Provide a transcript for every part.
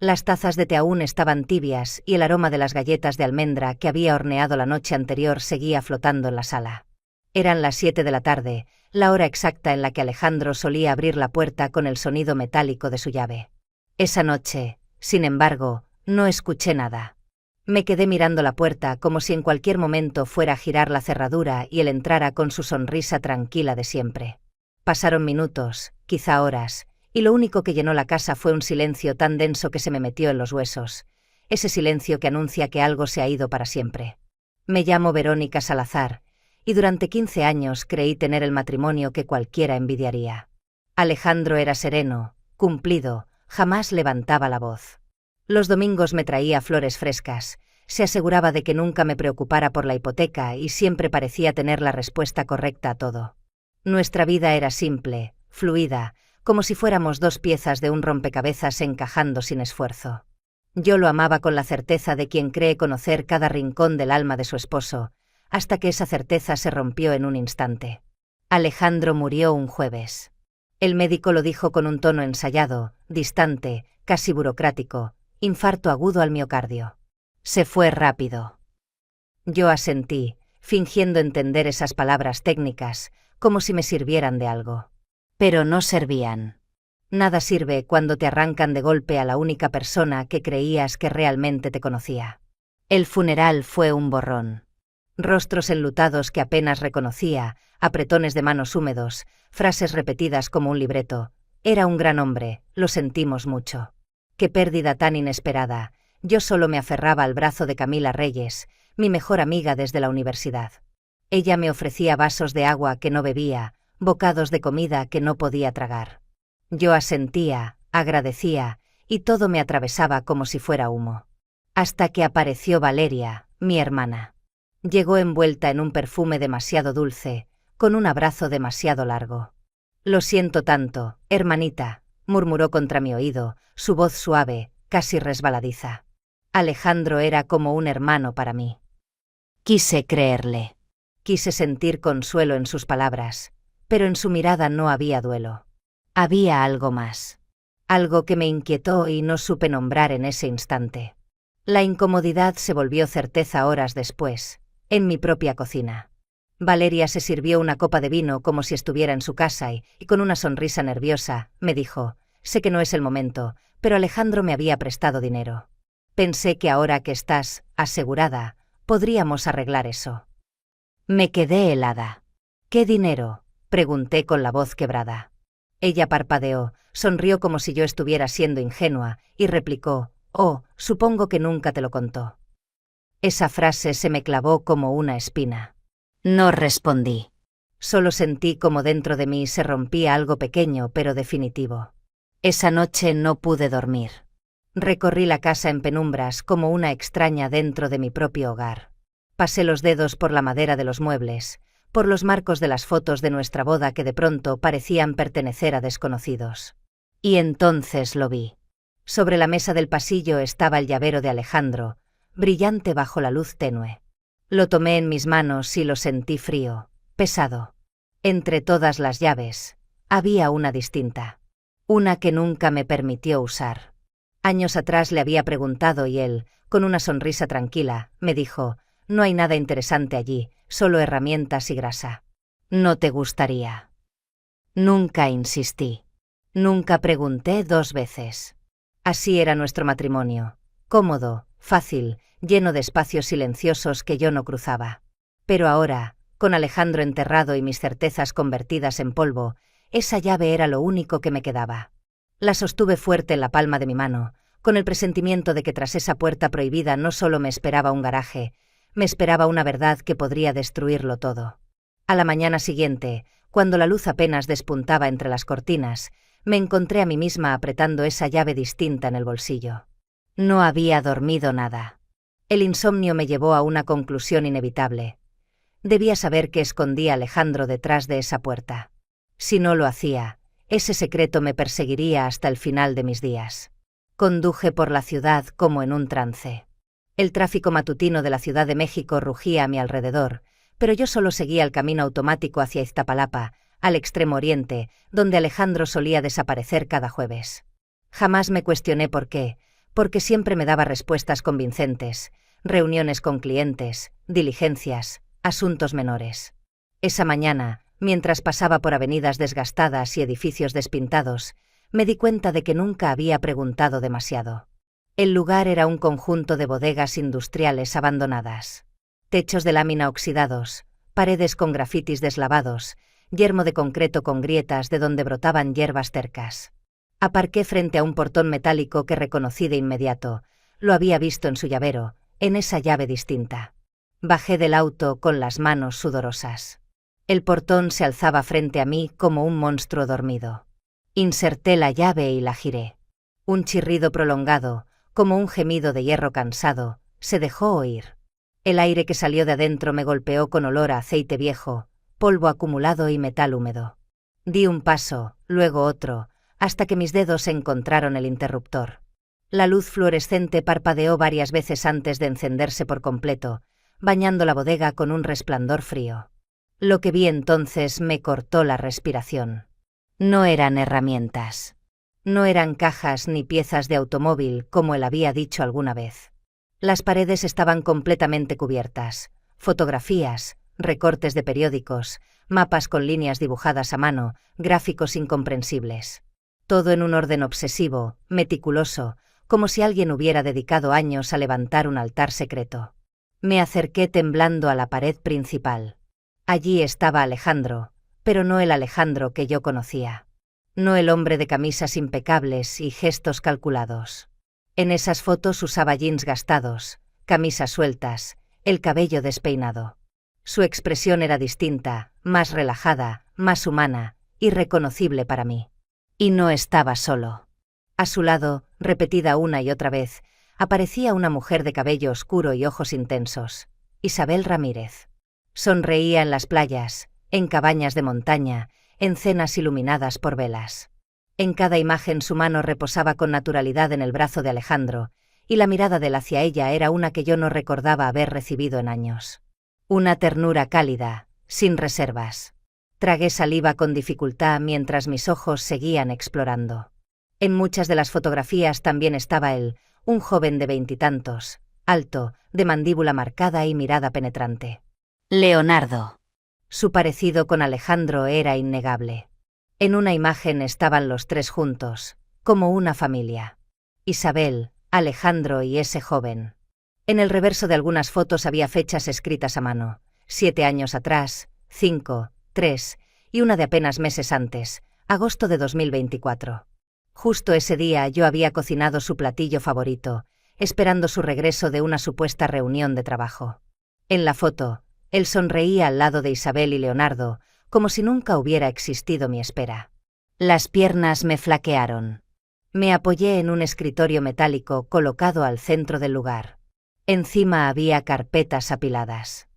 Las tazas de té aún estaban tibias y el aroma de las galletas de almendra que había horneado la noche anterior seguía flotando en la sala. Eran las 7 de la tarde, la hora exacta en la que Alejandro solía abrir la puerta con el sonido metálico de su llave. Esa noche, sin embargo, no escuché nada. Me quedé mirando la puerta como si en cualquier momento fuera a girar la cerradura y él entrara con su sonrisa tranquila de siempre. Pasaron minutos, quizá horas, y lo único que llenó la casa fue un silencio tan denso que se me metió en los huesos, ese silencio que anuncia que algo se ha ido para siempre. Me llamo Verónica Salazar, y durante 15 años creí tener el matrimonio que cualquiera envidiaría. Alejandro era sereno, cumplido, jamás levantaba la voz. Los domingos me traía flores frescas, se aseguraba de que nunca me preocupara por la hipoteca y siempre parecía tener la respuesta correcta a todo. Nuestra vida era simple, fluida, como si fuéramos dos piezas de un rompecabezas encajando sin esfuerzo. Yo lo amaba con la certeza de quien cree conocer cada rincón del alma de su esposo, hasta que esa certeza se rompió en un instante. Alejandro murió un jueves. El médico lo dijo con un tono ensayado, distante, casi burocrático: infarto agudo al miocardio. Se fue rápido. Yo asentí, fingiendo entender esas palabras técnicas, como si me sirvieran de algo. Pero no servían. Nada sirve cuando te arrancan de golpe a la única persona que creías que realmente te conocía. El funeral fue un borrón. Rostros enlutados que apenas reconocía, apretones de manos húmedos, frases repetidas como un libreto. Era un gran hombre, lo sentimos mucho. Qué pérdida tan inesperada. Yo solo me aferraba al brazo de Camila Reyes, mi mejor amiga desde la universidad. Ella me ofrecía vasos de agua que no bebía, bocados de comida que no podía tragar. Yo asentía, agradecía, y todo me atravesaba como si fuera humo. Hasta que apareció Valeria, mi hermana. Llegó envuelta en un perfume demasiado dulce, con un abrazo demasiado largo. «Lo siento tanto, hermanita», murmuró contra mi oído, su voz suave, casi resbaladiza. Alejandro era como un hermano para mí. Quise creerle. Quise sentir consuelo en sus palabras, pero en su mirada no había duelo. Había algo más. Algo que me inquietó y no supe nombrar en ese instante. La incomodidad se volvió certeza horas después, en mi propia cocina. Valeria se sirvió una copa de vino como si estuviera en su casa y con una sonrisa nerviosa, me dijo: «Sé que no es el momento, pero Alejandro me había prestado dinero. Pensé que ahora que estás asegurada, podríamos arreglar eso». Me quedé helada. «¿Qué dinero?», pregunté con la voz quebrada. Ella parpadeó, sonrió como si yo estuviera siendo ingenua, y replicó: «Oh, supongo que nunca te lo contó». Esa frase se me clavó como una espina. No respondí. Solo sentí como dentro de mí se rompía algo pequeño pero definitivo. Esa noche no pude dormir. Recorrí la casa en penumbras como una extraña dentro de mi propio hogar. Pasé los dedos por la madera de los muebles, por los marcos de las fotos de nuestra boda que de pronto parecían pertenecer a desconocidos. Y entonces lo vi. Sobre la mesa del pasillo estaba el llavero de Alejandro, brillante bajo la luz tenue. Lo tomé en mis manos y lo sentí frío, pesado. Entre todas las llaves, había una distinta. Una que nunca me permitió usar. Años atrás le había preguntado y él, con una sonrisa tranquila, me dijo: «No hay nada interesante allí, solo herramientas y grasa. ¿No te gustaría?». Nunca insistí. Nunca pregunté 2 veces. Así era nuestro matrimonio. Cómodo, fácil, lleno de espacios silenciosos que yo no cruzaba. Pero ahora, con Alejandro enterrado y mis certezas convertidas en polvo, esa llave era lo único que me quedaba. La sostuve fuerte en la palma de mi mano, con el presentimiento de que tras esa puerta prohibida no solo me esperaba un garaje, me esperaba una verdad que podría destruirlo todo. A la mañana siguiente, cuando la luz apenas despuntaba entre las cortinas, me encontré a mí misma apretando esa llave distinta en el bolsillo. No había dormido nada. El insomnio me llevó a una conclusión inevitable. Debía saber que escondía a Alejandro detrás de esa puerta. Si no lo hacía, ese secreto me perseguiría hasta el final de mis días. Conduje por la ciudad como en un trance. El tráfico matutino de la Ciudad de México rugía a mi alrededor, pero yo solo seguía el camino automático hacia Iztapalapa, al extremo oriente, donde Alejandro solía desaparecer cada jueves. Jamás me cuestioné por qué, porque siempre me daba respuestas convincentes, reuniones con clientes, diligencias, asuntos menores. Esa mañana, mientras pasaba por avenidas desgastadas y edificios despintados, me di cuenta de que nunca había preguntado demasiado. El lugar era un conjunto de bodegas industriales abandonadas. Techos de lámina oxidados, paredes con grafitis deslavados, yermo de concreto con grietas de donde brotaban hierbas tercas. Aparqué frente a un portón metálico que reconocí de inmediato. Lo había visto en su llavero, en esa llave distinta. Bajé del auto con las manos sudorosas. El portón se alzaba frente a mí como un monstruo dormido. Inserté la llave y la giré. Un chirrido prolongado, como un gemido de hierro cansado, se dejó oír. El aire que salió de adentro me golpeó con olor a aceite viejo, polvo acumulado y metal húmedo. Di un paso, luego otro, hasta que mis dedos encontraron el interruptor. La luz fluorescente parpadeó varias veces antes de encenderse por completo, bañando la bodega con un resplandor frío. Lo que vi entonces me cortó la respiración. No eran herramientas. No eran cajas ni piezas de automóvil como él había dicho alguna vez. Las paredes estaban completamente cubiertas. Fotografías, recortes de periódicos, mapas con líneas dibujadas a mano, gráficos incomprensibles. Todo en un orden obsesivo, meticuloso, como si alguien hubiera dedicado años a levantar un altar secreto. Me acerqué temblando a la pared principal. Allí estaba Alejandro, pero no el Alejandro que yo conocía. No el hombre de camisas impecables y gestos calculados. En esas fotos usaba jeans gastados, camisas sueltas, el cabello despeinado. Su expresión era distinta, más relajada, más humana, irreconocible para mí. Y no estaba solo. A su lado, repetida una y otra vez, aparecía una mujer de cabello oscuro y ojos intensos, Isabel Ramírez. Sonreía en las playas, en cabañas de montaña, en cenas iluminadas por velas. En cada imagen su mano reposaba con naturalidad en el brazo de Alejandro, y la mirada de él hacia ella era una que yo no recordaba haber recibido en años. Una ternura cálida, sin reservas. Tragué saliva con dificultad mientras mis ojos seguían explorando. En muchas de las fotografías también estaba él, un joven de veintitantos, alto, de mandíbula marcada y mirada penetrante. Leonardo. Su parecido con Alejandro era innegable. En una imagen estaban los tres juntos, como una familia. Isabel, Alejandro y ese joven. En el reverso de algunas fotos había fechas escritas a mano, 7 años atrás, 5, 3, y una de apenas meses antes, agosto de 2024. Justo ese día yo había cocinado su platillo favorito, esperando su regreso de una supuesta reunión de trabajo. En la foto, él sonreía al lado de Isabel y Leonardo, como si nunca hubiera existido mi espera. Las piernas me flaquearon. Me apoyé en un escritorio metálico colocado al centro del lugar. Encima había carpetas apiladas.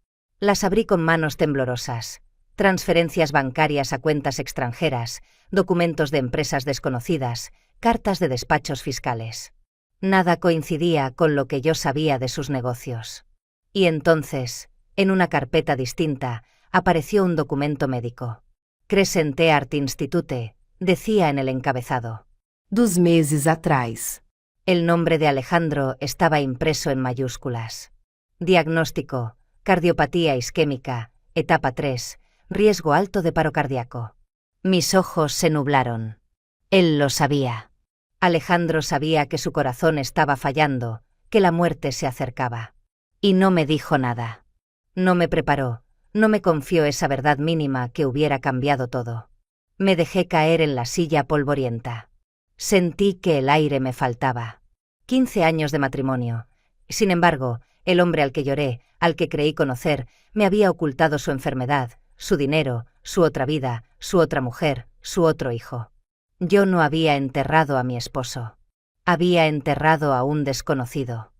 Las abrí con manos temblorosas. Transferencias bancarias a cuentas extranjeras, documentos de empresas desconocidas, cartas de despachos fiscales. Nada coincidía con lo que yo sabía de sus negocios. Y entonces, en una carpeta distinta, apareció un documento médico. Crescente Art Institute, decía en el encabezado. Dos meses atrás. El nombre de Alejandro estaba impreso en mayúsculas. Diagnóstico, cardiopatía isquémica, etapa 3, riesgo alto de paro cardíaco. Mis ojos se nublaron. Él lo sabía. Alejandro sabía que su corazón estaba fallando, que la muerte se acercaba. Y no me dijo nada. No me preparó, no me confió esa verdad mínima que hubiera cambiado todo. Me dejé caer en la silla polvorienta. Sentí que el aire me faltaba. 15 años de matrimonio. Sin embargo, el hombre al que lloré, al que creí conocer, me había ocultado su enfermedad, su dinero, su otra vida, su otra mujer, su otro hijo. Yo no había enterrado a mi esposo. Había enterrado a un desconocido.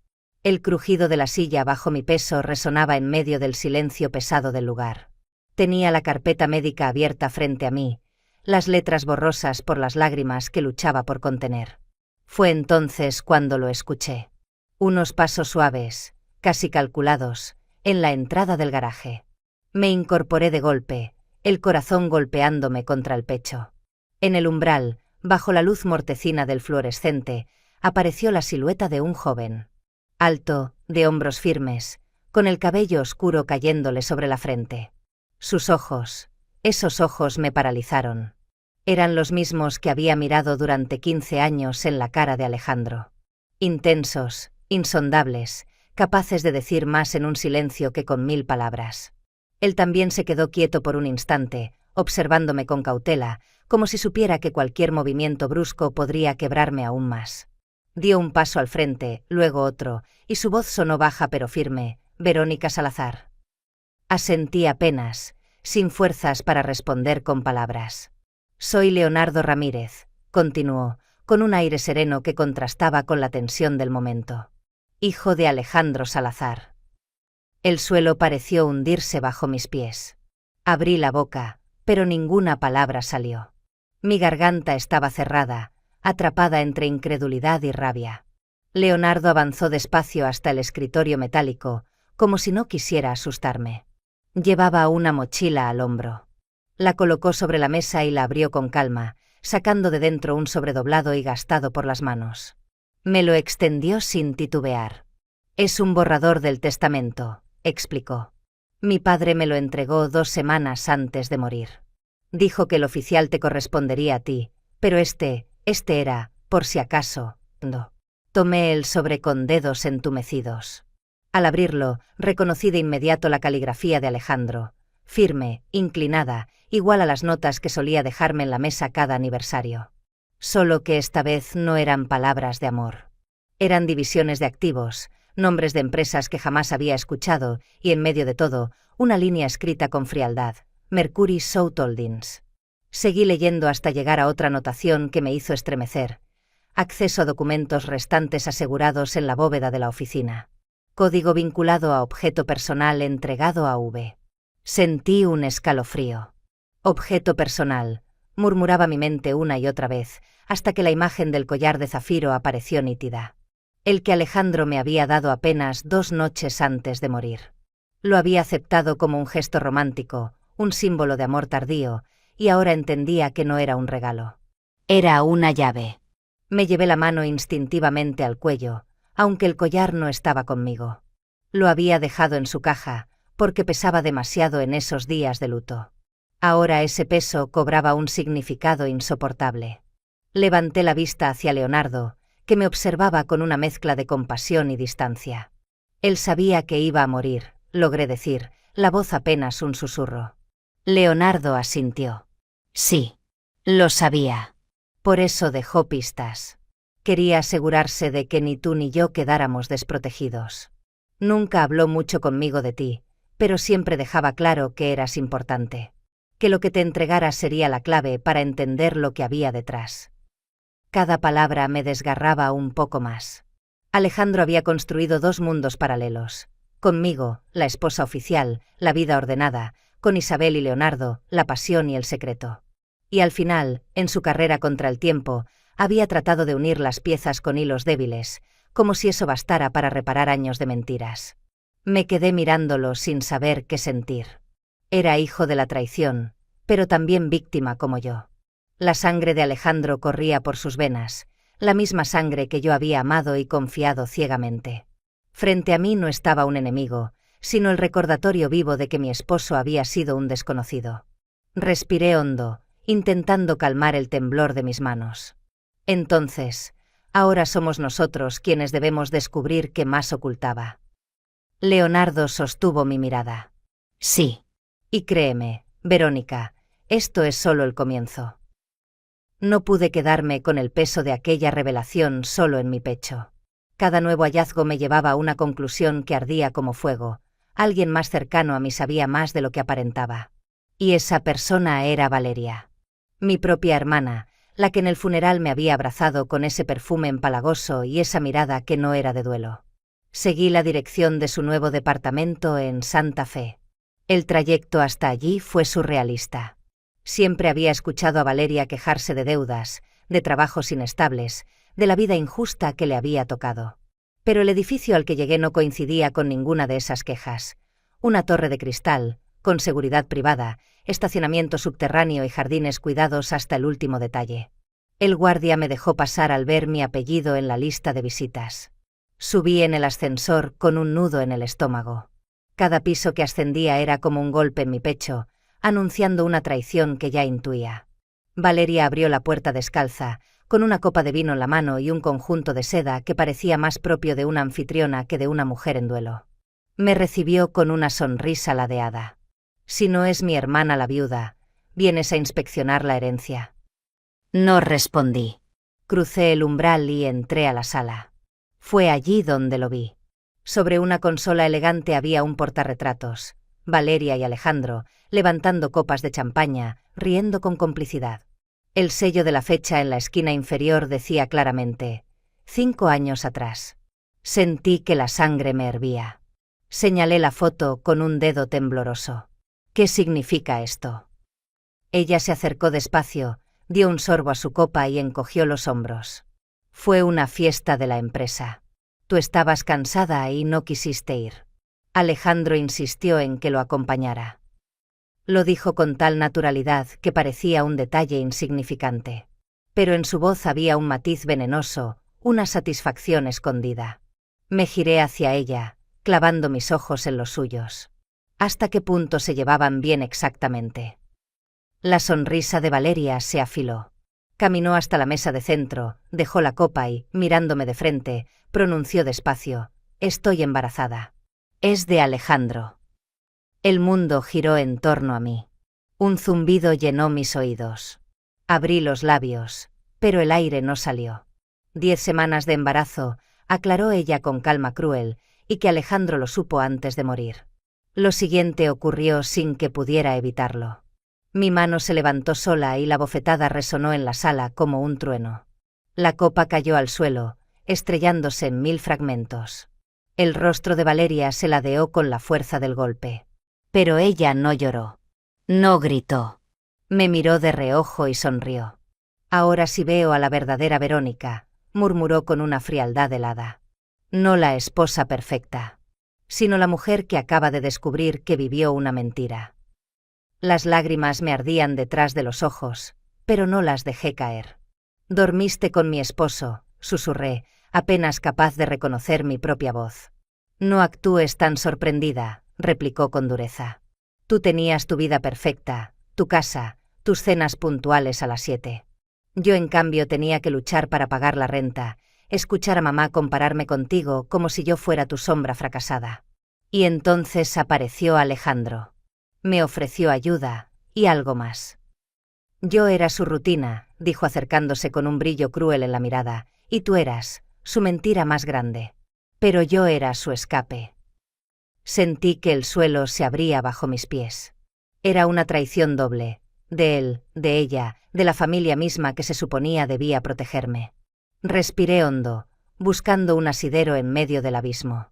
El crujido de la silla bajo mi peso resonaba en medio del silencio pesado del lugar. Tenía la carpeta médica abierta frente a mí, las letras borrosas por las lágrimas que luchaba por contener. Fue entonces cuando lo escuché. Unos pasos suaves, casi calculados, en la entrada del garaje. Me incorporé de golpe, el corazón golpeándome contra el pecho. En el umbral, bajo la luz mortecina del fluorescente, apareció la silueta de un joven. Alto, de hombros firmes, con el cabello oscuro cayéndole sobre la frente. Sus ojos, esos ojos me paralizaron. Eran los mismos que había mirado durante 15 años en la cara de Alejandro. Intensos, insondables, capaces de decir más en un silencio que con 1000 palabras. Él también se quedó quieto por un instante, observándome con cautela, como si supiera que cualquier movimiento brusco podría quebrarme aún más. Dio un paso al frente, luego otro, y su voz sonó baja pero firme: «Verónica Salazar». Asentí apenas, sin fuerzas para responder con palabras. «Soy Leonardo Ramírez», continuó, con un aire sereno que contrastaba con la tensión del momento. «Hijo de Alejandro Salazar». El suelo pareció hundirse bajo mis pies. Abrí la boca, pero ninguna palabra salió. Mi garganta estaba cerrada, atrapada entre incredulidad y rabia. Leonardo avanzó despacio hasta el escritorio metálico, como si no quisiera asustarme. Llevaba una mochila al hombro. La colocó sobre la mesa y la abrió con calma, sacando de dentro un sobre doblado y gastado por las manos. Me lo extendió sin titubear. «Es un borrador del testamento», explicó. «Mi padre me lo entregó 2 semanas antes de morir. Dijo que el oficial te correspondería a ti, pero este era, por si acaso, no». Tomé el sobre con dedos entumecidos. Al abrirlo, reconocí de inmediato la caligrafía de Alejandro, firme, inclinada, igual a las notas que solía dejarme en la mesa cada aniversario. Solo que esta vez no eran palabras de amor. Eran divisiones de activos, nombres de empresas que jamás había escuchado, y en medio de todo, una línea escrita con frialdad: Mercury South Holdings. Seguí leyendo hasta llegar a otra anotación que me hizo estremecer: acceso a documentos restantes asegurados en la bóveda de la oficina. Código vinculado a objeto personal entregado a V. Sentí un escalofrío. «Objeto personal», murmuraba mi mente una y otra vez, hasta que la imagen del collar de zafiro apareció nítida. El que Alejandro me había dado apenas 2 noches antes de morir. Lo había aceptado como un gesto romántico, un símbolo de amor tardío, y ahora entendía que no era un regalo. Era una llave. Me llevé la mano instintivamente al cuello, aunque el collar no estaba conmigo. Lo había dejado en su caja, porque pesaba demasiado en esos días de luto. Ahora ese peso cobraba un significado insoportable. Levanté la vista hacia Leonardo, que me observaba con una mezcla de compasión y distancia. Él sabía que iba a morir, logré decir, la voz apenas un susurro. Leonardo asintió. «Sí, lo sabía». Por eso dejó pistas. Quería asegurarse de que ni tú ni yo quedáramos desprotegidos. Nunca habló mucho conmigo de ti, pero siempre dejaba claro que eras importante. Que lo que te entregara sería la clave para entender lo que había detrás. Cada palabra me desgarraba un poco más. Alejandro había construido 2 mundos paralelos. Conmigo, la esposa oficial, la vida ordenada; con Isabel y Leonardo, la pasión y el secreto. Y al final, en su carrera contra el tiempo, había tratado de unir las piezas con hilos débiles, como si eso bastara para reparar años de mentiras. Me quedé mirándolo sin saber qué sentir. Era hijo de la traición, pero también víctima como yo. La sangre de Alejandro corría por sus venas, la misma sangre que yo había amado y confiado ciegamente. Frente a mí no estaba un enemigo, sino el recordatorio vivo de que mi esposo había sido un desconocido. Respiré hondo, intentando calmar el temblor de mis manos. Entonces, ahora somos nosotros quienes debemos descubrir qué más ocultaba. Leonardo sostuvo mi mirada. «Sí. Y créeme, Verónica, esto es solo el comienzo». No pude quedarme con el peso de aquella revelación solo en mi pecho. Cada nuevo hallazgo me llevaba a una conclusión que ardía como fuego. Alguien más cercano a mí sabía más de lo que aparentaba. Y esa persona era Valeria. Mi propia hermana, la que en el funeral me había abrazado con ese perfume empalagoso y esa mirada que no era de duelo. Seguí la dirección de su nuevo departamento en Santa Fe. El trayecto hasta allí fue surrealista. Siempre había escuchado a Valeria quejarse de deudas, de trabajos inestables, de la vida injusta que le había tocado. Pero el edificio al que llegué no coincidía con ninguna de esas quejas. Una torre de cristal, con seguridad privada, estacionamiento subterráneo y jardines cuidados hasta el último detalle. El guardia me dejó pasar al ver mi apellido en la lista de visitas. Subí en el ascensor con un nudo en el estómago. Cada piso que ascendía era como un golpe en mi pecho, anunciando una traición que ya intuía. Valeria abrió la puerta descalza, con una copa de vino en la mano y un conjunto de seda que parecía más propio de una anfitriona que de una mujer en duelo. Me recibió con una sonrisa ladeada. Si no es mi hermana la viuda, ¿vienes a inspeccionar la herencia? No respondí. Crucé el umbral y entré a la sala. Fue allí donde lo vi. Sobre una consola elegante había un portarretratos, Valeria y Alejandro, levantando copas de champaña, riendo con complicidad. El sello de la fecha en la esquina inferior decía claramente: 5 años atrás. Sentí que la sangre me hervía. Señalé la foto con un dedo tembloroso. ¿Qué significa esto? Ella se acercó despacio, dio un sorbo a su copa y encogió los hombros. Fue una fiesta de la empresa. Tú estabas cansada y no quisiste ir. Alejandro insistió en que lo acompañara. Lo dijo con tal naturalidad que parecía un detalle insignificante. Pero en su voz había un matiz venenoso, una satisfacción escondida. Me giré hacia ella, clavando mis ojos en los suyos. ¿Hasta qué punto se llevaban bien exactamente? La sonrisa de Valeria se afiló. Caminó hasta la mesa de centro, dejó la copa y, mirándome de frente, pronunció despacio: «Estoy embarazada. Es de Alejandro». El mundo giró en torno a mí. Un zumbido llenó mis oídos. Abrí los labios, pero el aire no salió. 10 semanas de embarazo, aclaró ella con calma cruel, y que Alejandro lo supo antes de morir. Lo siguiente ocurrió sin que pudiera evitarlo. Mi mano se levantó sola y la bofetada resonó en la sala como un trueno. La copa cayó al suelo, estrellándose en 1000 fragmentos. El rostro de Valeria se ladeó con la fuerza del golpe. Pero ella no lloró. No gritó. Me miró de reojo y sonrió. «Ahora sí veo a la verdadera Verónica», murmuró con una frialdad helada. No la esposa perfecta, sino la mujer que acaba de descubrir que vivió una mentira. Las lágrimas me ardían detrás de los ojos, pero no las dejé caer. «Dormiste con mi esposo», susurré, apenas capaz de reconocer mi propia voz. «No actúes tan sorprendida», replicó con dureza. «Tú tenías tu vida perfecta, tu casa, tus cenas puntuales a las 7. Yo, en cambio, tenía que luchar para pagar la renta, escuchar a mamá compararme contigo como si yo fuera tu sombra fracasada». Y entonces apareció Alejandro. Me ofreció ayuda, y algo más. «Yo era su rutina», dijo acercándose con un brillo cruel en la mirada, «y tú eras su mentira más grande. Pero yo era su escape». Sentí que el suelo se abría bajo mis pies. Era una traición doble, de él, de ella, de la familia misma que se suponía debía protegerme. Respiré hondo, buscando un asidero en medio del abismo.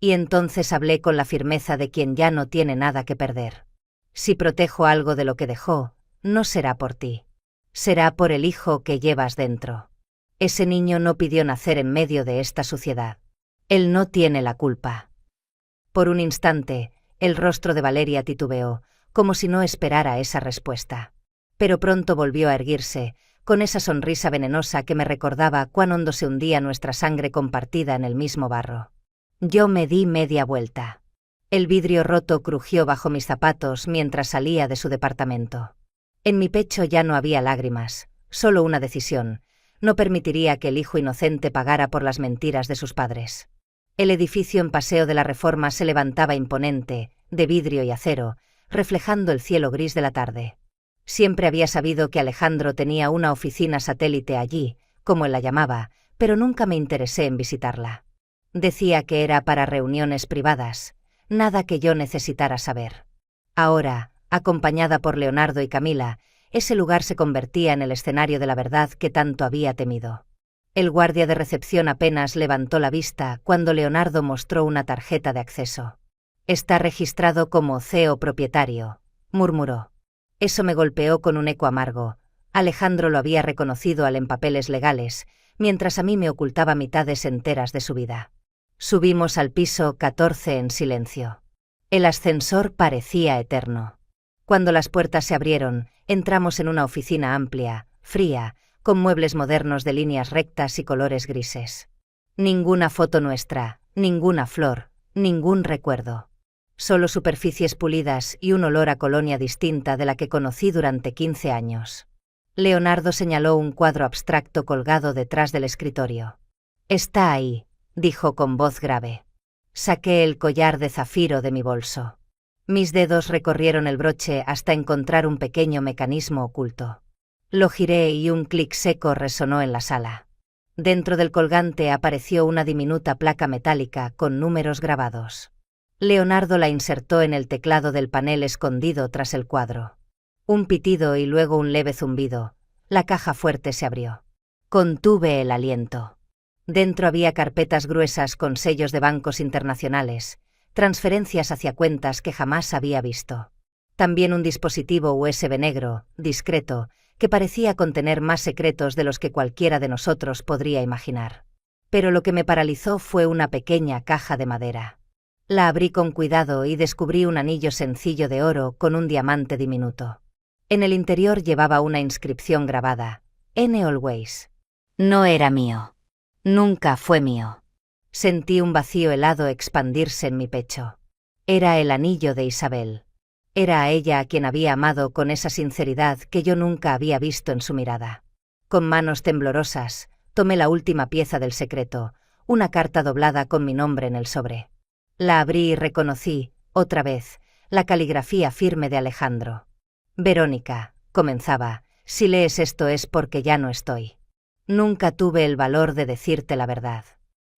Y entonces hablé con la firmeza de quien ya no tiene nada que perder. «Si protejo algo de lo que dejó, no será por ti. Será por el hijo que llevas dentro. Ese niño no pidió nacer en medio de esta suciedad. Él no tiene la culpa». Por un instante, el rostro de Valeria titubeó, como si no esperara esa respuesta. Pero pronto volvió a erguirse, con esa sonrisa venenosa que me recordaba cuán hondo se hundía nuestra sangre compartida en el mismo barro. Yo me di media vuelta. El vidrio roto crujió bajo mis zapatos mientras salía de su departamento. En mi pecho ya no había lágrimas, solo una decisión: no permitiría que el hijo inocente pagara por las mentiras de sus padres. El edificio en Paseo de la Reforma se levantaba imponente, de vidrio y acero, reflejando el cielo gris de la tarde. Siempre había sabido que Alejandro tenía una oficina satélite allí, como él la llamaba, pero nunca me interesé en visitarla. Decía que era para reuniones privadas, nada que yo necesitara saber. Ahora, acompañada por Leonardo y Camila, ese lugar se convertía en el escenario de la verdad que tanto había temido. El guardia de recepción apenas levantó la vista cuando Leonardo mostró una tarjeta de acceso. «Está registrado como CEO propietario», murmuró. Eso me golpeó con un eco amargo. Alejandro lo había reconocido al en papeles legales, mientras a mí me ocultaba mitades enteras de su vida. Subimos al piso 14 en silencio. El ascensor parecía eterno. Cuando las puertas se abrieron, entramos en una oficina amplia, fría, con muebles modernos de líneas rectas y colores grises. Ninguna foto nuestra, ninguna flor, ningún recuerdo. Solo superficies pulidas y un olor a colonia distinta de la que conocí durante 15 años. Leonardo señaló un cuadro abstracto colgado detrás del escritorio. «Está ahí», dijo con voz grave. Saqué el collar de zafiro de mi bolso. Mis dedos recorrieron el broche hasta encontrar un pequeño mecanismo oculto. Lo giré y un clic seco resonó en la sala. Dentro del colgante apareció una diminuta placa metálica con números grabados. Leonardo la insertó en el teclado del panel escondido tras el cuadro. Un pitido y luego un leve zumbido. La caja fuerte se abrió. Contuve el aliento. Dentro había carpetas gruesas con sellos de bancos internacionales, transferencias hacia cuentas que jamás había visto. También un dispositivo USB negro, discreto, que parecía contener más secretos de los que cualquiera de nosotros podría imaginar. Pero lo que me paralizó fue una pequeña caja de madera. La abrí con cuidado y descubrí un anillo sencillo de oro con un diamante diminuto. En el interior llevaba una inscripción grabada: N always. No era mío. Nunca fue mío. Sentí un vacío helado expandirse en mi pecho. Era el anillo de Isabel. Era a ella a quien había amado con esa sinceridad que yo nunca había visto en su mirada. Con manos temblorosas, tomé la última pieza del secreto, una carta doblada con mi nombre en el sobre. La abrí y reconocí, otra vez, la caligrafía firme de Alejandro. «Verónica», comenzaba, «si lees esto es porque ya no estoy. Nunca tuve el valor de decirte la verdad.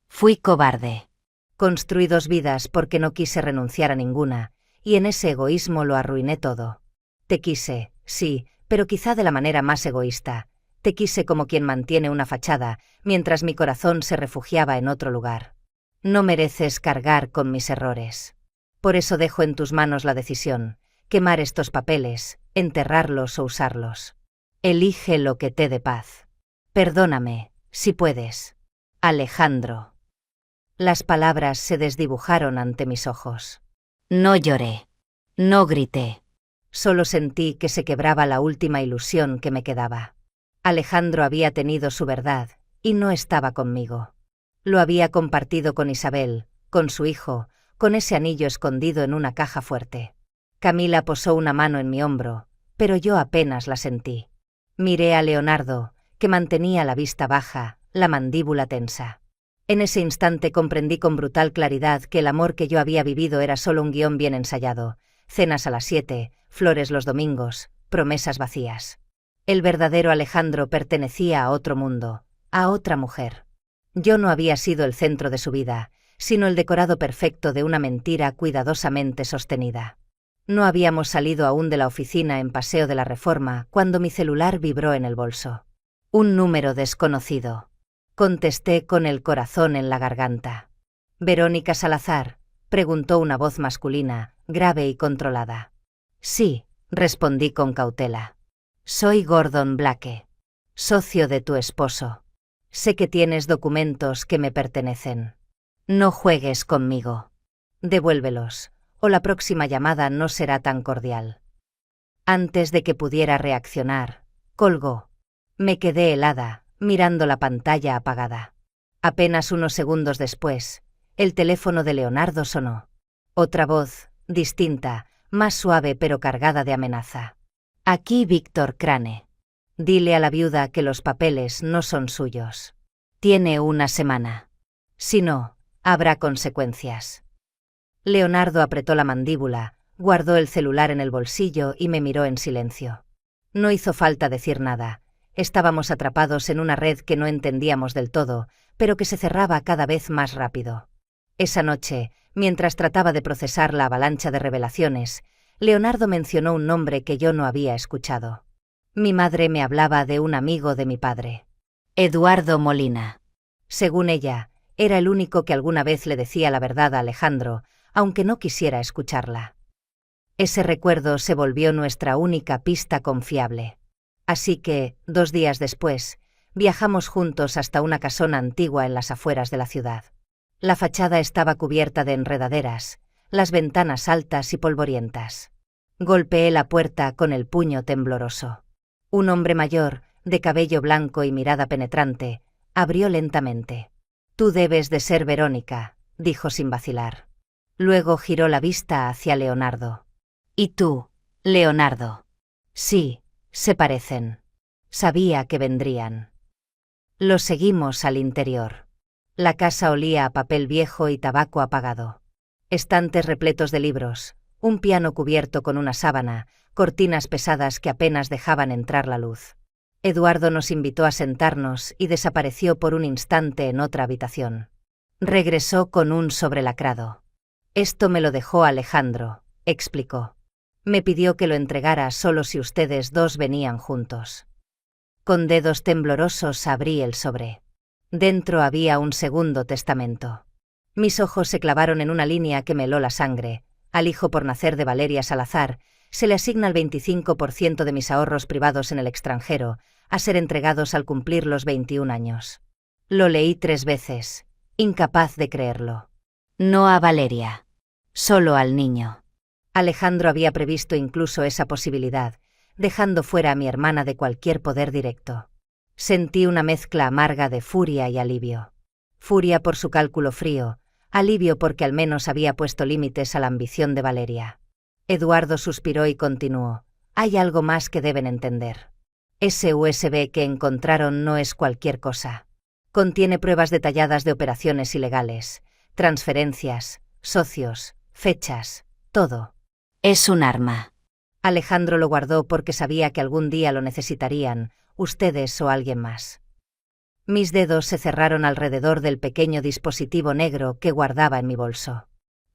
Fui cobarde. Construí 2 vidas porque no quise renunciar a ninguna, y en ese egoísmo lo arruiné todo. Te quise, sí, pero quizá de la manera más egoísta. Te quise como quien mantiene una fachada, mientras mi corazón se refugiaba en otro lugar. No mereces cargar con mis errores. Por eso dejo en tus manos la decisión: quemar estos papeles, enterrarlos o usarlos. Elige lo que te dé paz. Perdóname, si puedes. Alejandro». Las palabras se desdibujaron ante mis ojos. No lloré. No grité. Solo sentí que se quebraba la última ilusión que me quedaba. Alejandro había tenido su verdad, y no estaba conmigo. Lo había compartido con Isabel, con su hijo, con ese anillo escondido en una caja fuerte. Camila posó una mano en mi hombro, pero yo apenas la sentí. Miré a Leonardo, que mantenía la vista baja, la mandíbula tensa. En ese instante comprendí con brutal claridad que el amor que yo había vivido era solo un guión bien ensayado: cenas a las 7, flores los domingos, promesas vacías. El verdadero Alejandro pertenecía a otro mundo, a otra mujer. Yo no había sido el centro de su vida, sino el decorado perfecto de una mentira cuidadosamente sostenida. No habíamos salido aún de la oficina en Paseo de la Reforma cuando mi celular vibró en el bolso. Un número desconocido. Contesté con el corazón en la garganta. «¿Verónica Salazar?», preguntó una voz masculina, grave y controlada. «Sí», respondí con cautela. «Soy Gordon Blake, socio de tu esposo. Sé que tienes documentos que me pertenecen. No juegues conmigo. Devuélvelos, o la próxima llamada no será tan cordial». Antes de que pudiera reaccionar, colgó. Me quedé helada, mirando la pantalla apagada. Apenas unos segundos después, el teléfono de Leonardo sonó. Otra voz, distinta, más suave pero cargada de amenaza. «Aquí Víctor Crane. Dile a la viuda que los papeles no son suyos. Tiene una semana. Si no, habrá consecuencias». Leonardo apretó la mandíbula, guardó el celular en el bolsillo y me miró en silencio. No hizo falta decir nada. Estábamos atrapados en una red que no entendíamos del todo, pero que se cerraba cada vez más rápido. Esa noche, mientras trataba de procesar la avalancha de revelaciones, Leonardo mencionó un nombre que yo no había escuchado. Mi madre me hablaba de un amigo de mi padre. Eduardo Molina. Según ella, era el único que alguna vez le decía la verdad a Alejandro, aunque no quisiera escucharla. Ese recuerdo se volvió nuestra única pista confiable. Así que, 2 días después, viajamos juntos hasta una casona antigua en las afueras de la ciudad. La fachada estaba cubierta de enredaderas, las ventanas altas y polvorientas. Golpeé la puerta con el puño tembloroso. Un hombre mayor, de cabello blanco y mirada penetrante, abrió lentamente. «Tú debes de ser Verónica», dijo sin vacilar. Luego giró la vista hacia Leonardo. «¿Y tú, Leonardo?» «Sí, se parecen. Sabía que vendrían». Lo seguimos al interior. La casa olía a papel viejo y tabaco apagado. Estantes repletos de libros, un piano cubierto con una sábana, cortinas pesadas que apenas dejaban entrar la luz. Eduardo nos invitó a sentarnos y desapareció por un instante en otra habitación. Regresó con un sobrelacrado. «Esto me lo dejó Alejandro», explicó. «Me pidió que lo entregara solo si ustedes dos venían juntos». Con dedos temblorosos abrí el sobre. Dentro había un segundo testamento. Mis ojos se clavaron en una línea que me heló la sangre. Al hijo por nacer de Valeria Salazar se le asigna el 25% de mis ahorros privados en el extranjero, a ser entregados al cumplir los 21 años. Lo leí 3 veces, incapaz de creerlo. No a Valeria, solo al niño. Alejandro había previsto incluso esa posibilidad, dejando fuera a mi hermana de cualquier poder directo. Sentí una mezcla amarga de furia y alivio. Furia por su cálculo frío, alivio porque al menos había puesto límites a la ambición de Valeria. Eduardo suspiró y continuó. «Hay algo más que deben entender. Ese USB que encontraron no es cualquier cosa. Contiene pruebas detalladas de operaciones ilegales, transferencias, socios, fechas, todo. Es un arma». Alejandro lo guardó porque sabía que algún día lo necesitarían, ustedes o alguien más. Mis dedos se cerraron alrededor del pequeño dispositivo negro que guardaba en mi bolso.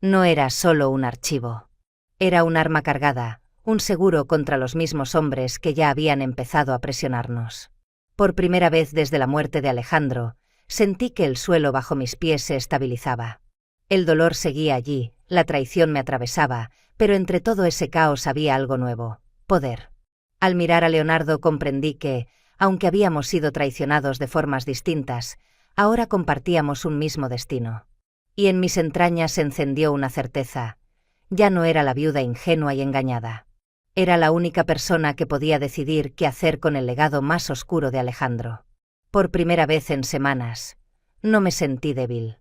No era solo un archivo. Era un arma cargada, un seguro contra los mismos hombres que ya habían empezado a presionarnos. Por primera vez desde la muerte de Alejandro, sentí que el suelo bajo mis pies se estabilizaba. El dolor seguía allí, la traición me atravesaba, pero entre todo ese caos había algo nuevo: poder. Al mirar a Leonardo comprendí que, aunque habíamos sido traicionados de formas distintas, ahora compartíamos un mismo destino. Y en mis entrañas se encendió una certeza: ya no era la viuda ingenua y engañada. Era la única persona que podía decidir qué hacer con el legado más oscuro de Alejandro. Por primera vez en semanas, no me sentí débil.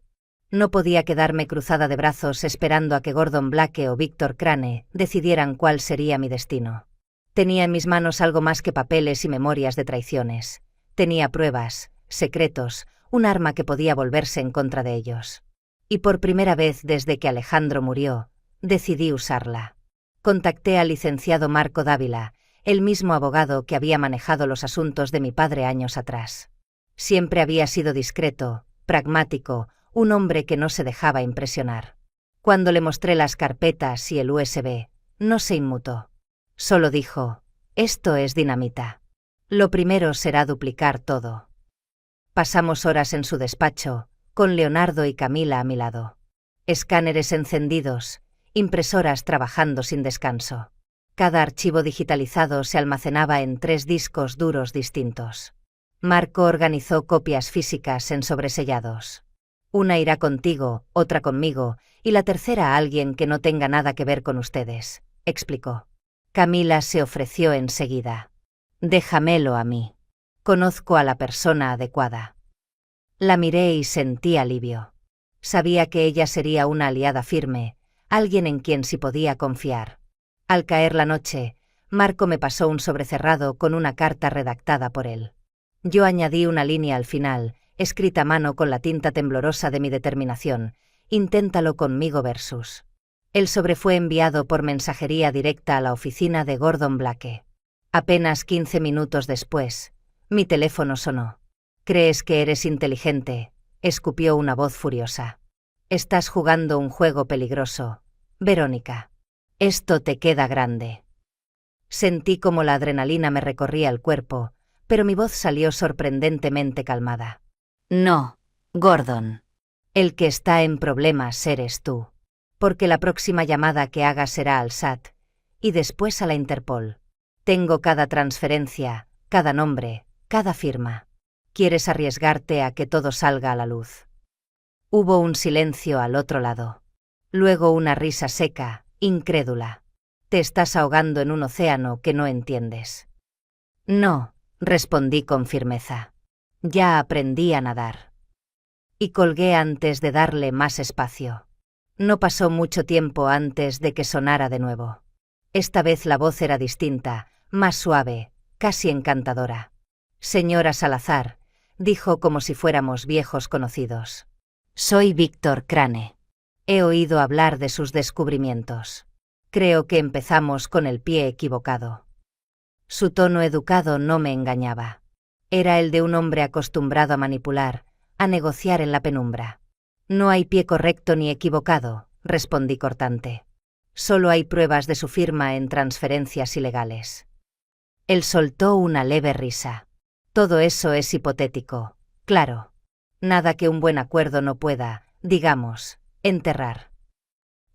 No podía quedarme cruzada de brazos esperando a que Gordon Blake o Víctor Crane decidieran cuál sería mi destino. Tenía en mis manos algo más que papeles y memorias de traiciones. Tenía pruebas, secretos, un arma que podía volverse en contra de ellos. Y por primera vez desde que Alejandro murió, decidí usarla. Contacté al licenciado Marco Dávila, el mismo abogado que había manejado los asuntos de mi padre años atrás. Siempre había sido discreto, pragmático, un hombre que no se dejaba impresionar. Cuando le mostré las carpetas y el USB, no se inmutó. Solo dijo: «Esto es dinamita. Lo primero será duplicar todo». Pasamos horas en su despacho, con Leonardo y Camila a mi lado. Escáneres encendidos, impresoras trabajando sin descanso. Cada archivo digitalizado se almacenaba en 3 discos duros distintos. Marco organizó copias físicas en sobresellados. Una irá contigo, otra conmigo, y la tercera a alguien que no tenga nada que ver con ustedes, explicó. Camila se ofreció enseguida. Déjamelo a mí. Conozco a la persona adecuada. La miré y sentí alivio. Sabía que ella sería una aliada firme, alguien en quien sí podía confiar. Al caer la noche, Marco me pasó un sobrecerrado con una carta redactada por él. Yo añadí una línea al final, escrita a mano con la tinta temblorosa de mi determinación: «Inténtalo conmigo versus». El sobre fue enviado por mensajería directa a la oficina de Gordon Blake. Apenas 15 minutos después, mi teléfono sonó. «¿Crees que eres inteligente?», escupió una voz furiosa. «Estás jugando un juego peligroso, Verónica. Esto te queda grande». Sentí como la adrenalina me recorría el cuerpo, pero mi voz salió sorprendentemente calmada. «No, Gordon. El que está en problemas eres tú. Porque la próxima llamada que haga será al SAT, y después a la Interpol. Tengo cada transferencia, cada nombre, cada firma. ¿Quieres arriesgarte a que todo salga a la luz?». Hubo un silencio al otro lado. Luego una risa seca, incrédula. «Te estás ahogando en un océano que no entiendes». «No, respondí con firmeza. Ya aprendí a nadar. Y colgué antes de darle más espacio. No pasó mucho tiempo antes de que sonara de nuevo. Esta vez la voz era distinta, más suave, casi encantadora. Señora Salazar, dijo como si fuéramos viejos conocidos. Soy Víctor Crane. He oído hablar de sus descubrimientos. Creo que empezamos con el pie equivocado. Su tono educado no me engañaba. Era el de un hombre acostumbrado a manipular, a negociar en la penumbra. No hay pie correcto ni equivocado, respondí cortante. Solo hay pruebas de su firma en transferencias ilegales. Él soltó una leve risa. Todo eso es hipotético, claro. Nada que un buen acuerdo no pueda, digamos, enterrar.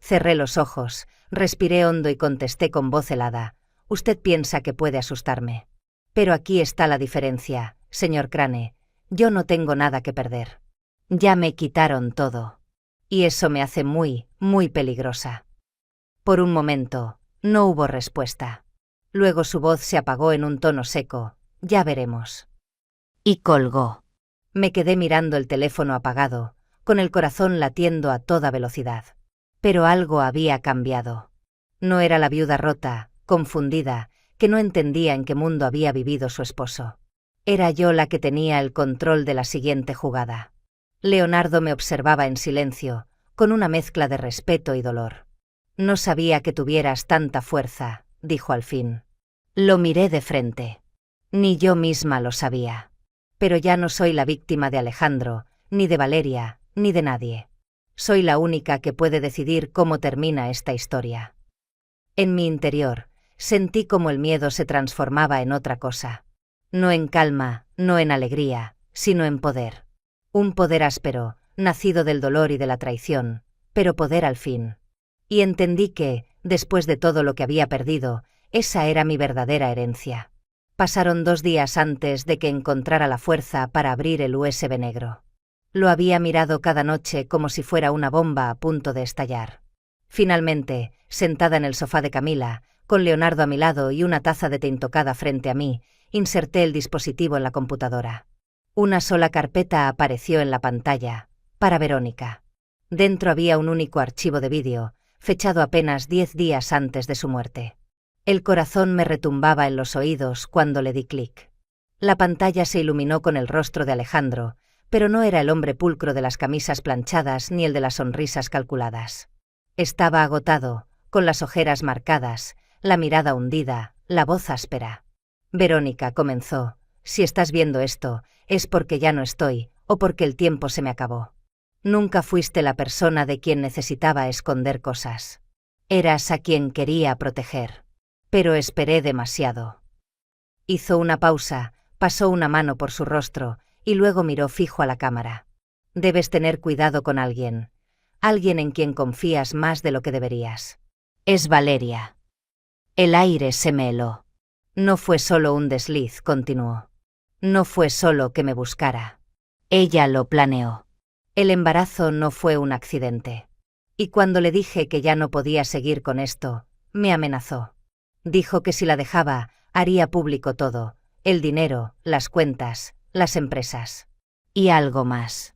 Cerré los ojos, respiré hondo y contesté con voz helada. Usted piensa que puede asustarme. Pero aquí está la diferencia, señor Crane. Yo no tengo nada que perder. Ya me quitaron todo. Y eso me hace muy, muy peligrosa. Por un momento, no hubo respuesta. Luego su voz se apagó en un tono seco. Ya veremos. Y colgó. Me quedé mirando el teléfono apagado, con el corazón latiendo a toda velocidad. Pero algo había cambiado. No era la viuda rota, confundida, que no entendía en qué mundo había vivido su esposo. Era yo la que tenía el control de la siguiente jugada. Leonardo me observaba en silencio, con una mezcla de respeto y dolor. No sabía que tuvieras tanta fuerza, dijo al fin. Lo miré de frente. Ni yo misma lo sabía. Pero ya no soy la víctima de Alejandro, ni de Valeria, ni de nadie. Soy la única que puede decidir cómo termina esta historia. En mi interior, sentí como el miedo se transformaba en otra cosa. No en calma, no en alegría, sino en poder. Un poder áspero, nacido del dolor y de la traición, pero poder al fin. Y entendí que, después de todo lo que había perdido, esa era mi verdadera herencia. Pasaron 2 días antes de que encontrara la fuerza para abrir el USB negro. Lo había mirado cada noche como si fuera una bomba a punto de estallar. Finalmente, sentada en el sofá de Camila, con Leonardo a mi lado y una taza de té intocada frente a mí, inserté el dispositivo en la computadora. Una sola carpeta apareció en la pantalla, para Verónica. Dentro había un único archivo de vídeo, fechado apenas 10 días antes de su muerte. El corazón me retumbaba en los oídos cuando le di clic. La pantalla se iluminó con el rostro de Alejandro, pero no era el hombre pulcro de las camisas planchadas ni el de las sonrisas calculadas. Estaba agotado, con las ojeras marcadas, la mirada hundida, la voz áspera. Verónica, comenzó, si estás viendo esto, es porque ya no estoy, o porque el tiempo se me acabó. Nunca fuiste la persona de quien necesitaba esconder cosas. Eras a quien quería proteger. Pero esperé demasiado. Hizo una pausa, pasó una mano por su rostro, y luego miró fijo a la cámara. Debes tener cuidado con alguien. Alguien en quien confías más de lo que deberías. Es Valeria. El aire se me heló. No fue solo un desliz, continuó. No fue solo que me buscara. Ella lo planeó. El embarazo no fue un accidente. Y cuando le dije que ya no podía seguir con esto, me amenazó. Dijo que si la dejaba, haría público todo, el dinero, las cuentas, las empresas. Y algo más.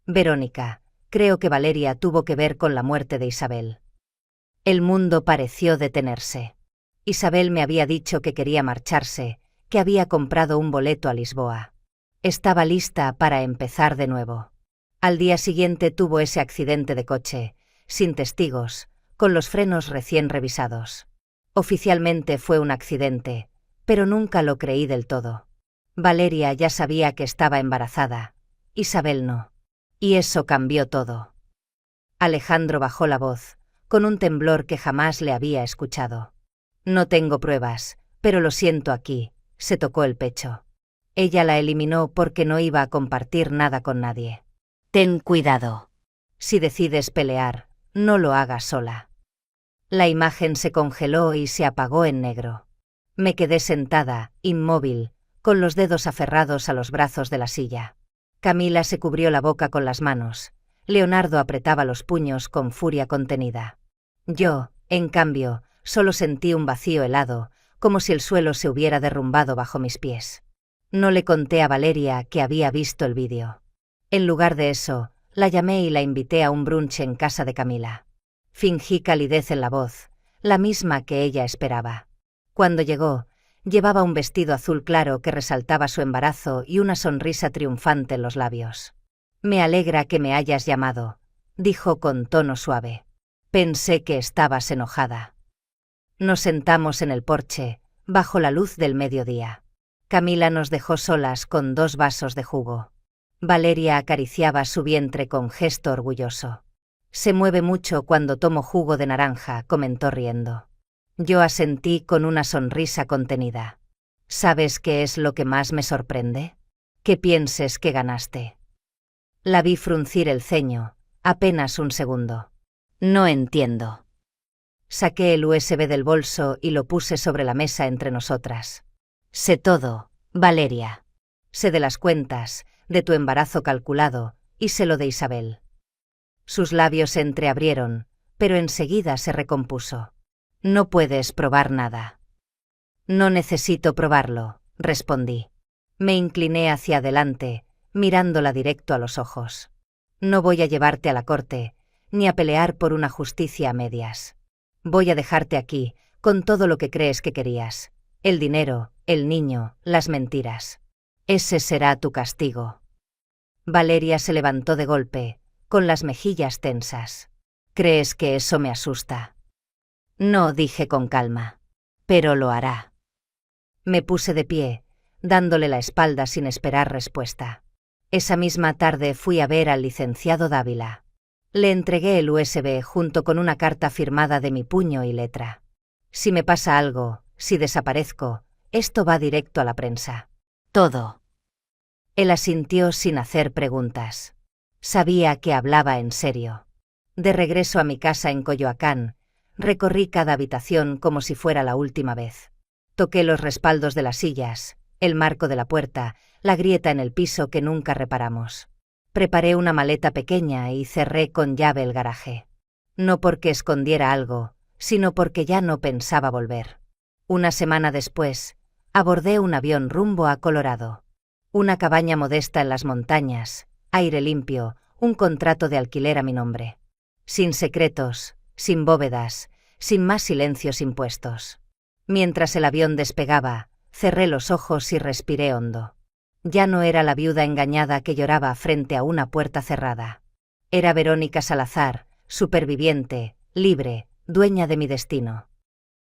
Verónica, creo que Valeria tuvo que ver con la muerte de Isabel. El mundo pareció detenerse. Isabel me había dicho que quería marcharse, que había comprado un boleto a Lisboa. Estaba lista para empezar de nuevo. Al día siguiente tuvo ese accidente de coche, sin testigos, con los frenos recién revisados. Oficialmente fue un accidente, pero nunca lo creí del todo. Valeria ya sabía que estaba embarazada, Isabel no. Y eso cambió todo. Alejandro bajó la voz, con un temblor que jamás le había escuchado. No tengo pruebas, pero lo siento aquí, se tocó el pecho. Ella la eliminó porque no iba a compartir nada con nadie. Ten cuidado. Si decides pelear, no lo hagas sola. La imagen se congeló y se apagó en negro. Me quedé sentada, inmóvil, con los dedos aferrados a los brazos de la silla. Camila se cubrió la boca con las manos. Leonardo apretaba los puños con furia contenida. Yo, en cambio, solo sentí un vacío helado, como si el suelo se hubiera derrumbado bajo mis pies. No le conté a Valeria que había visto el vídeo. En lugar de eso, la llamé y la invité a un brunch en casa de Camila. Fingí calidez en la voz, la misma que ella esperaba. Cuando llegó, llevaba un vestido azul claro que resaltaba su embarazo y una sonrisa triunfante en los labios. «Me alegra que me hayas llamado», dijo con tono suave. «Pensé que estabas enojada». Nos sentamos en el porche, bajo la luz del mediodía. Camila nos dejó solas con 2 vasos de jugo. Valeria acariciaba su vientre con gesto orgulloso. «Se mueve mucho cuando tomo jugo de naranja», comentó riendo. Yo asentí con una sonrisa contenida. «¿Sabes qué es lo que más me sorprende? Que pienses que ganaste». La vi fruncir el ceño, apenas un segundo. «No entiendo». Saqué el USB del bolso y lo puse sobre la mesa entre nosotras. «Sé todo, Valeria. Sé de las cuentas, de tu embarazo calculado, y sé lo de Isabel». Sus labios se entreabrieron, pero enseguida se recompuso. «No puedes probar nada». «No necesito probarlo», respondí. Me incliné hacia adelante, mirándola directo a los ojos. «No voy a llevarte a la corte, ni a pelear por una justicia a medias. Voy a dejarte aquí, con todo lo que crees que querías. El dinero, el niño, las mentiras. Ese será tu castigo». Valeria se levantó de golpe, con las mejillas tensas. «¿Crees que eso me asusta?» «No», dije con calma. «Pero lo hará». Me puse de pie, dándole la espalda sin esperar respuesta. Esa misma tarde fui a ver al licenciado Dávila. Le entregué el USB junto con una carta firmada de mi puño y letra. «Si me pasa algo, si desaparezco, esto va directo a la prensa. Todo». Él asintió sin hacer preguntas. Sabía que hablaba en serio. De regreso a mi casa en Coyoacán, recorrí cada habitación como si fuera la última vez. Toqué los respaldos de las sillas, el marco de la puerta, la grieta en el piso que nunca reparamos. Preparé una maleta pequeña y cerré con llave el garaje. No porque escondiera algo, sino porque ya no pensaba volver. Una semana después, abordé un avión rumbo a Colorado. Una cabaña modesta en las montañas, aire limpio, un contrato de alquiler a mi nombre. Sin secretos, sin bóvedas, sin más silencios impuestos. Mientras el avión despegaba, cerré los ojos y respiré hondo. Ya no era la viuda engañada que lloraba frente a una puerta cerrada. Era Verónica Salazar, superviviente, libre, dueña de mi destino.